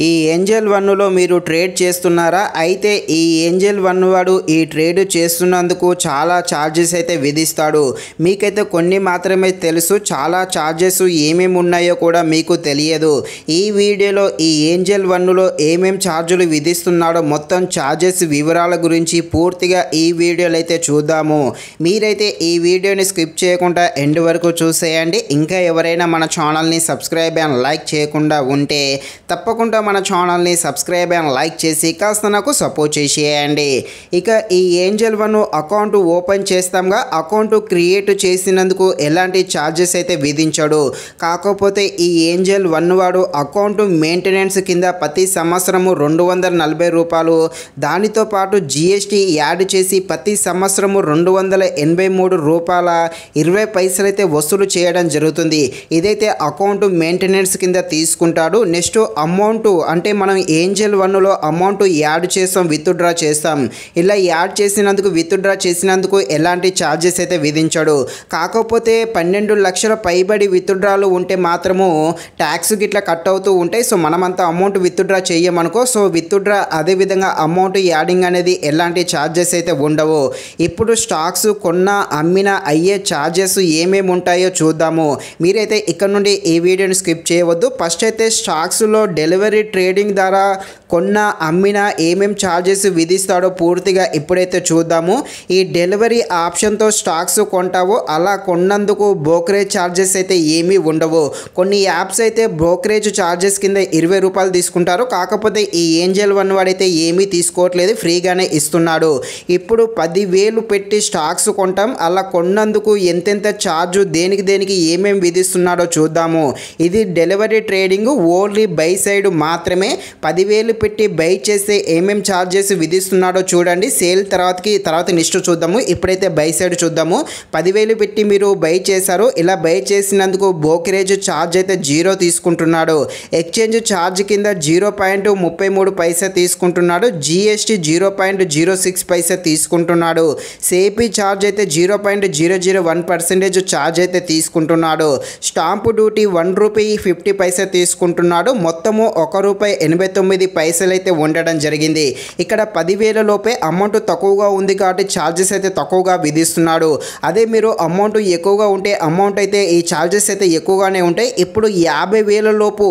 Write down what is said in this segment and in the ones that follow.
ఈ ఏంజెల్ వన్లో మీరు ట్రేడ్ చేస్తున్నారా? అయితే ఈ ఏంజెల్ వన్ వాడు ఈ ట్రేడ్ చేస్తున్నందుకు చాలా ఛార్జెస్ అయితే విధిస్తాడు. మీకైతే కొన్ని మాత్రమే తెలుసు, చాలా ఛార్జెస్ ఏమేమి ఉన్నాయో కూడా మీకు తెలియదు. ఈ వీడియోలో ఈ ఏంజెల్ వన్లో ఏమేం ఛార్జులు విధిస్తున్నాడో మొత్తం ఛార్జెస్ వివరాల గురించి పూర్తిగా ఈ వీడియోలో అయితే చూద్దాము. మీరైతే ఈ వీడియోని స్కిప్ చేయకుండా ఎండ్ వరకు చూసేయండి. ఇంకా ఎవరైనా మన ఛానల్ని సబ్స్క్రైబ్ అండ్ లైక్ చేయకుండా ఉంటే తప్పకుండా మన ఛానల్ని సబ్స్క్రైబ్ అండ్ లైక్ చేసి కాస్త నాకు సపోర్ట్ చేసేయండి. ఇక ఈ ఏంజెల్ వన్ అకౌంట్ ఓపెన్ చేస్తాంగా, అకౌంట్ క్రియేట్ చేసినందుకు ఎలాంటి ఛార్జెస్ అయితే విధించాడు. కాకపోతే ఈ ఏంజెల్ వన్ వాడు అకౌంట్ మెయింటెనెన్స్ కింద ప్రతి సంవత్సరము 240 రూపాయలు, దానితో పాటు జిఎస్టీ యాడ్ చేసి ప్రతి సంవత్సరము 283 రూపాయల 20 పైసలు అయితే వసూలు చేయడం జరుగుతుంది. ఇదైతే అకౌంట్ మెయింటెనెన్స్ కింద తీసుకుంటాడు. నెక్స్ట్ అమౌంట్ అంటే మనం ఏంజెల్ వన్లో అమౌంట్ యాడ్ చేస్తాం, విత్డ్రా చేస్తాం. ఇలా యాడ్ చేసినందుకు విత్డ్రా చేసినందుకు ఎలాంటి ఛార్జెస్ అయితే విధించాడు. కాకపోతే 12 లక్షల పైబడి విత్డ్రాలు ఉంటే మాత్రము ట్యాక్స్ గిట్లా కట్ అవుతూ ఉంటాయి. సో మనమంతా అమౌంట్ విత్డ్రా చేయమనుకో, సో విత్డ్రా అదేవిధంగా అమౌంట్ యాడింగ్ అనేది ఎలాంటి ఛార్జెస్ అయితే ఉండవు. ఇప్పుడు స్టాక్స్ కొన్న అమ్మిన అయ్యే ఛార్జెస్ ఏమేమి ఉంటాయో చూద్దాము. మీరైతే ఇక్కడ నుండి ఈ వీడియోని స్కిప్ చేయవద్దు. ఫస్ట్ అయితే స్టాక్స్లో డెలివరీ ట్రేడింగ్ ద్వారా కొన్న అమ్మిన ఏమేం ఛార్జెస్ విధిస్తాడో పూర్తిగా ఇప్పుడైతే చూద్దాము. ఈ డెలివరీ ఆప్షన్తో స్టాక్స్ కొంటావో అలా కొన్నందుకు బ్రోకరేజ్ ఛార్జెస్ అయితే ఏమీ ఉండవు. కొన్ని యాప్స్ అయితే బ్రోకరేజ్ ఛార్జెస్ కింద 20 రూపాయలు తీసుకుంటారు. కాకపోతే ఈ ఏంజెల్ వన్ వాడైతే ఏమీ తీసుకోవట్లేదు, ఫ్రీగానే ఇస్తున్నాడు. ఇప్పుడు 10,000 పెట్టి స్టాక్స్ కొంటాం, అలా కొన్నందుకు ఎంతెంత ఛార్జు దేనికి ఏమేమి విధిస్తున్నాడో చూద్దాము. ఇది delivery trading only by side మాత్రమే. 10,000 పెట్టి బై చేస్తే ఏమేం ఛార్జెస్ విధిస్తున్నాడో చూడండి. సేల్ తర్వాత నెక్స్ట్ చూద్దాము. ఇప్పుడైతే బై సైడ్ చూద్దాము. 10,000 పెట్టి మీరు బై చేశారు. ఇలా బై చేసినందుకు బ్రోకరేజ్ ఛార్జ్ అయితే 0 తీసుకుంటున్నాడు. ఎక్స్చేంజ్ ఛార్జ్ కింద 0.33 పైసా తీసుకుంటున్నాడు. జిఎస్టీ 0.06 పైసా తీసుకుంటున్నాడు. సేపీ ఛార్జ్ అయితే 0.001% ఛార్జ్ అయితే తీసుకుంటున్నాడు. స్టాంపు డ్యూటీ ₹1.50 తీసుకుంటున్నాడు. మొత్తము ₹1.89 అయితే ఉండడం జరిగింది. ఇక్కడ 10,000 లోపే అమౌంట్ తక్కువగా ఉంది కాబట్టి ఛార్జెస్ అయితే తక్కువగా విధిస్తున్నాడు. అదే మీరు అమౌంట్ ఎక్కువగా ఉంటే అమౌంట్ అయితే ఈ ఛార్జెస్ అయితే ఎక్కువగానే ఉంటాయి. ఇప్పుడు 50,000 లోపు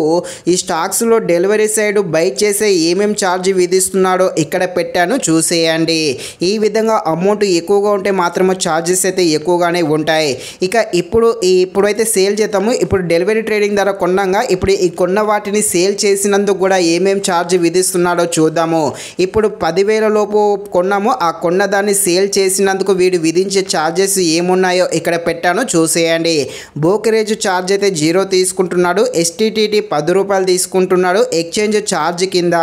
ఈ స్టాక్స్లో డెలివరీ సైడ్ బై చేసే ఏమేం ఛార్జ్ విధిస్తున్నాడో ఇక్కడ పెట్టాను, చూసేయండి. ఈ విధంగా అమౌంట్ ఎక్కువగా ఉంటే మాత్రమే ఛార్జెస్ అయితే ఎక్కువగానే ఉంటాయి. ఇక ఇప్పుడైతే సేల్ చేద్దాము. ఇప్పుడు డెలివరీ ట్రేడింగ్ ద్వారా కొన్నాగా, ఇప్పుడు ఈ కొన్న వాటిని సేల్ చేసినందుకు కూడా ఏమేం ఛార్జ్ విధిస్తున్నాడో చూద్దాము. ఇప్పుడు 10,000 లోపు కొన్నాము, ఆ కొన్న దాన్ని సేల్ చేసినందుకు వీడు విధించే ఛార్జెస్ ఏమున్నాయో ఇక్కడ పెట్టాను, చూసేయండి. బ్రోకరేజ్ ఛార్జ్ అయితే 0 తీసుకుంటున్నాడు. ఎస్టీటీటీ 10 రూపాయలు తీసుకుంటున్నాడు. ఎక్స్చేంజ్ ఛార్జ్ కింద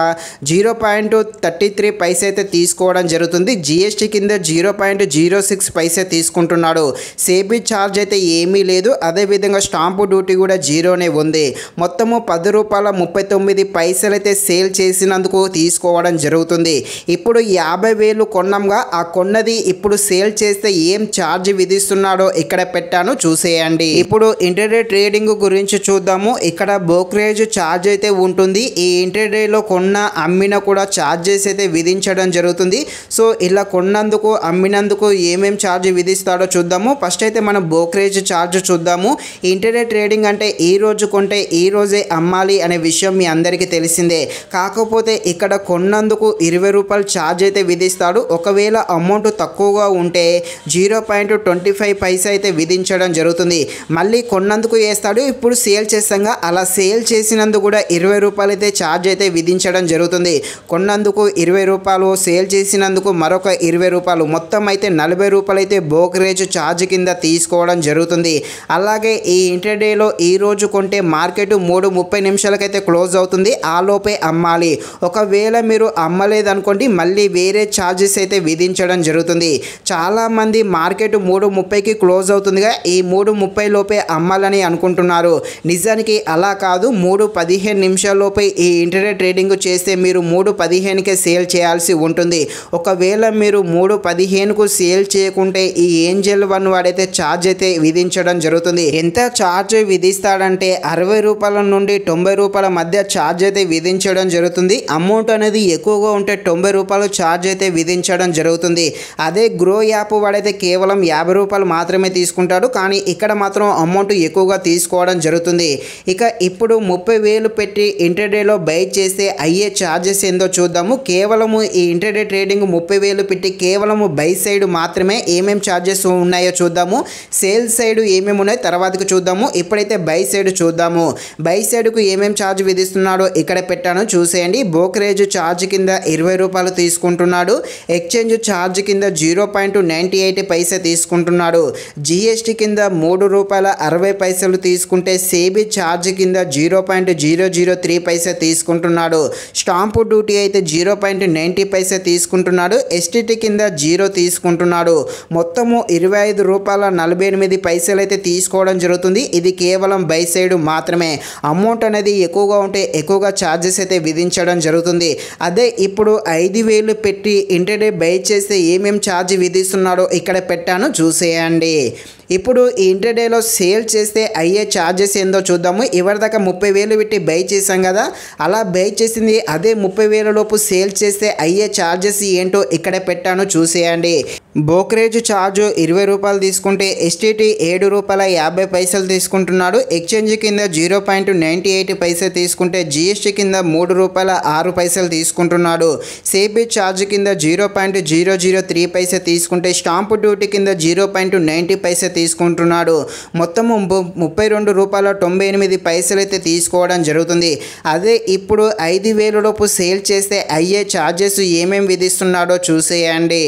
0.33 పైసా అయితే తీసుకోవడం జరుగుతుంది. జిఎస్టీ కింద 0.06 పైసా తీసుకుంటున్నాడు. సేబీ ఛార్జ్ అయితే ఏమీ లేదు. అదేవిధంగా స్టాంపు డ్యూటీ కూడా 0నే ఉంది. మొత్తము ₹10.39 అయితే సేల్ చేసినందుకు తీసుకోవడం జరుగుతుంది. ఇప్పుడు 50,000 కొన్నాంగా, ఆ కొన్నది ఇప్పుడు సేల్ చేస్తే ఏం ఛార్జ్ విధిస్తున్నాడో ఇక్కడ పెట్టాను, చూసేయండి. ఇప్పుడు ఇంటర్డే ట్రేడింగ్ గురించి చూద్దాము. ఇక్కడ బ్రోకరేజ్ ఛార్జ్ అయితే ఉంటుంది. ఈ ఇంటర్డేలో కొన్న అమ్మిన కూడా ఛార్జెస్ అయితే విధించడం జరుగుతుంది. సో ఇలా కొన్నందుకు అమ్మినందుకు ఏమేం ఛార్జ్ విధిస్తాడో చూద్దాము. ఫస్ట్ అయితే మనం బ్రోకరేజ్ ఛార్జ్ చూద్దాము. ఇంటర్డే ట్రేడింగ్ అంటే ఈ రోజు కొంటే ఈ రోజే అమ్మాలి అనే విషయం మీ అందరికీ తెలిసిందే. కాకపోతే ఇక్కడ కొన్నందుకు 20 రూపాయలు ఛార్జ్ అయితే విధిస్తాడు. ఒకవేళ అమౌంట్ తక్కువగా ఉంటే 0.25 పైసా అయితే విధించడం జరుగుతుంది. మళ్ళీ కొన్నందుకు వేస్తాడు. ఇప్పుడు సేల్ చేస్తాగా, అలా సేల్ చేసినందుకు కూడా 20 రూపాయలు అయితే ఛార్జ్ అయితే విధించడం జరుగుతుంది. కొన్నందుకు 20 రూపాయలు, సేల్ చేసినందుకు మరొక 20 రూపాయలు, మొత్తం అయితే 40 రూపాయలు అయితే బ్రోకరేజ్ ఛార్జ్ కింద తీసుకోవడం జరుగుతుంది. అలాగే ఈ ఇంటర్డేలో ఈ రోజు కొంటే మార్కెట్ 3:30 నిమిషాలకైతే క్లోజ్ అవుతుంది. ఆ లోపే అమ్మాలి. ఒకవేళ మీరు అమ్మలేదనుకోండి మళ్ళీ వేరే ఛార్జెస్ అయితే విధించడం జరుగుతుంది. చాలామంది మార్కెట్ 3:30కి క్లోజ్ అవుతుందిగా, ఈ 3:30 లోపే అమ్మాలని అనుకుంటున్నారు. నిజానికి అలా కాదు. 3:15 నిమిషాల్లోపే ఈ ఇంటర్డే ట్రేడింగ్ చేస్తే మీరు 3:15కే సేల్ చేయాల్సి ఉంటుంది. ఒకవేళ మీరు 3:15కు సేల్ చేయకుంటే ఈ ఏంజెల్ వన్ వాడైతే ఛార్జ్ అయితే విధించడం జరుగుతుంది. ఎంత ఛార్జ్ విధిస్తాడంటే 60 రూపాయల నుండి 90 రూపాయల మధ్య ఛార్జ్ ఛార్జ్ అయితే విధించడం జరుగుతుంది. అమౌంట్ అనేది ఎక్కువగా ఉంటే 90 రూపాయలు ఛార్జ్ అయితే విధించడం జరుగుతుంది. అదే గ్రో యాప్ వాడైతే కేవలం 50 రూపాయలు మాత్రమే తీసుకుంటాడు. కానీ ఇక్కడ మాత్రం అమౌంట్ ఎక్కువగా తీసుకోవడం జరుగుతుంది. ఇక ఇప్పుడు 30,000 పెట్టి ఇంటర్డేలో బై చేస్తే అయ్యే ఛార్జెస్ ఏందో చూద్దాము. కేవలము ఈ ఇంటర్డే ట్రేడింగ్ 30,000 పెట్టి కేవలము బై సైడ్ మాత్రమే ఏమేమి ఛార్జెస్ ఉన్నాయో చూద్దాము. సేల్ సైడ్ ఏమేమి ఉన్నాయో తర్వాతకి చూద్దాము. ఇప్పుడైతే బై సైడ్ చూద్దాము. బై సైడ్కు ఏమేమి ఛార్జ్ విధిస్తున్నాడో ఇక్కడ పెట్టాను చూసేయండి. బ్రోకరేజ్ ఛార్జ్ కింద 20 రూపాయలు తీసుకుంటున్నాడు. ఎక్స్చేంజ్ ఛార్జ్ కింద 0.98 పైసా తీసుకుంటున్నాడు. జిఎస్టీ కింద 3 రూపాయల 60 పైసలు తీసుకుంటే సేబీ ఛార్జ్ కింద 0.003 పైసా తీసుకుంటున్నాడు. స్టాంపు డ్యూటీ అయితే 0.90 పైసా తీసుకుంటున్నాడు. ఎస్టీటీ కింద 0 తీసుకుంటున్నాడు. మొత్తము 25 రూపాయల 48 పైసలు అయితే తీసుకోవడం జరుగుతుంది. ఇది కేవలం బై సైడ్ మాత్రమే. అమౌంట్ అనేది ఎక్కువగా ఉంటే ఎక్కువగా ఛార్జెస్ అయితే విధించడం జరుగుతుంది. అదే ఇప్పుడు 5,000 పెట్టి ఇంటర్డే బై చేస్తే ఏమేమి ఛార్జ్ విధిస్తున్నాడో ఇక్కడ పెట్టాను చూసేయండి. ఇప్పుడు ఈ ఇంటర్డేలో సేల్ చేస్తే అయ్యే ఛార్జెస్ ఏందో చూద్దాము. ఇవరిదాకా 30,000 పెట్టి బై చేసాం కదా, అలా బై చేసింది అదే 30,000 లోపు సేల్ చేస్తే అయ్యే ఛార్జెస్ ఏంటో ఇక్కడ పెట్టాను చూసేయండి. బ్రోకరేజ్ ఛార్జ్ 20 రూపాయలు తీసుకుంటే ఎస్టీటీ 7 రూపాయల 50 పైసలు తీసుకుంటున్నాడు. ఎక్స్చేంజ్ కింద 0.98 పైసా తీసుకుంటే జిఎస్టీ కింద 3 రూపాయల 6 పైసలు తీసుకుంటున్నాడు. సేబీ ఛార్జ్ కింద 0.003 పైసా తీసుకుంటే స్టాంపు డ్యూటీ కింద 0.90 పైసా తీసుకుంటున్నాడు. మొత్తము 32 రూపాయల 98 పైసలు అయితే తీసుకోవడం జరుగుతుంది. అదే ఇప్పుడు 5,000 లోపు సేల్ చేస్తే అయ్యే ఛార్జెస్ ఏమేమి విధిస్తున్నాడో చూసేయండి.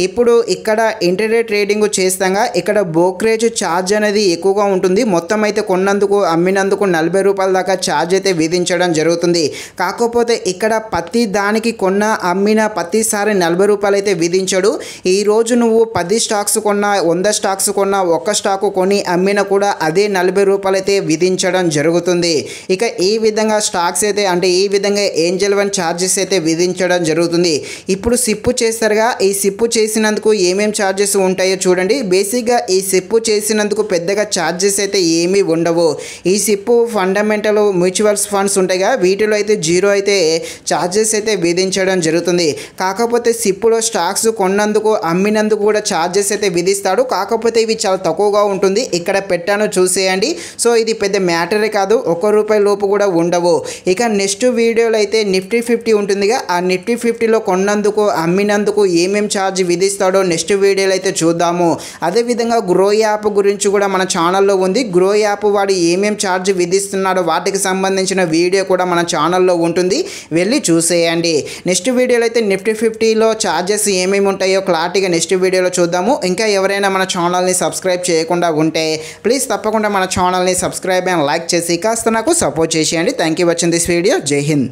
ఇప్పుడు ఇక్కడ ఇంటర్డే ట్రేడింగ్ చేస్తాగా ఇక్కడ బ్రోకరేజ్ ఛార్జ్ అనేది ఎక్కువగా ఉంటుంది. మొత్తం అయితే కొన్నందుకు అమ్మినందుకు 40 రూపాయల దాకా ఛార్జ్ అయితే విధించడం జరుగుతుంది. కాకపోతే ఇక్కడ ప్రతి దానికి కొన్న అమ్మిన ప్రతిసారి 40 రూపాయలు అయితే విధించడు. ఈరోజు నువ్వు 10 స్టాక్స్ కొన్నా 100 స్టాక్స్ కొన్నా ఒక్క స్టాకు కొని అమ్మినా కూడా అదే 40 రూపాయలు అయితే విధించడం జరుగుతుంది. ఇక ఈ విధంగా స్టాక్స్ అయితే అంటే ఈ విధంగా ఏంజల్ వన్ ఛార్జెస్ అయితే విధించడం జరుగుతుంది. ఇప్పుడు సిప్పు చేస్తారుగా, ఈ సిప్పు చేసినందుకు ఏమేం ఛార్జెస్ ఉంటాయో చూడండి. బేసిక్గా ఈ సిప్పు చేసినందుకు పెద్దగా ఛార్జెస్ అయితే ఏమీ ఉండవు. ఈ సిప్పు ఫండమెంటల్ మ్యూచువల్స్ ఫండ్స్ ఉంటాయిగా, వీటిలో అయితే 0 అయితే ఛార్జెస్ అయితే విధించడం జరుగుతుంది. కాకపోతే సిప్పులో స్టాక్స్ కొన్నందుకు అమ్మినందుకు కూడా ఛార్జెస్ అయితే విధిస్తాడు. కాకపోతే ఇవి చాలా తక్కువగా ఉంటుంది. ఇక్కడ పెట్టాను చూసేయండి. సో ఇది పెద్ద మ్యాటరే కాదు, ₹1 లోపు కూడా ఉండవు. ఇక నెక్స్ట్ వీడియోలో అయితే నిఫ్టీ 50 ఉంటుందిగా, ఆ నిఫ్టీ 50లో కొన్నందుకు అమ్మినందుకు ఏమేం ఛార్జ్ విధిస్తాడో నెక్స్ట్ వీడియోలో అయితే చూద్దాము. అదేవిధంగా గ్రో యాప్ గురించి కూడా మన ఛానల్లో ఉంది. గ్రో యాప్ వాడు ఏమేం ఛార్జ్ విధిస్తున్నాడో వాటికి సంబంధించిన వీడియో కూడా మన ఛానల్లో ఉంటుంది, వెళ్ళి చూసేయండి. నెక్స్ట్ వీడియోలో అయితే నిఫ్టీ 50లో ఛార్జెస్ ఏమేమి ఉంటాయో క్లారిటీగా నెక్స్ట్ వీడియోలో చూద్దాము. ఇంకా ఎవరైనా మన ఛానల్ని సబ్స్క్రైబ్ చేయకుండా ఉంటే ప్లీజ్ తప్పకుండా మన ఛానల్ని సబ్స్క్రైబ్ అండ్ లైక్ చేసి కాస్త నాకు సపోర్ట్ చేసేయండి. Thank you watching this video. జై హింద్.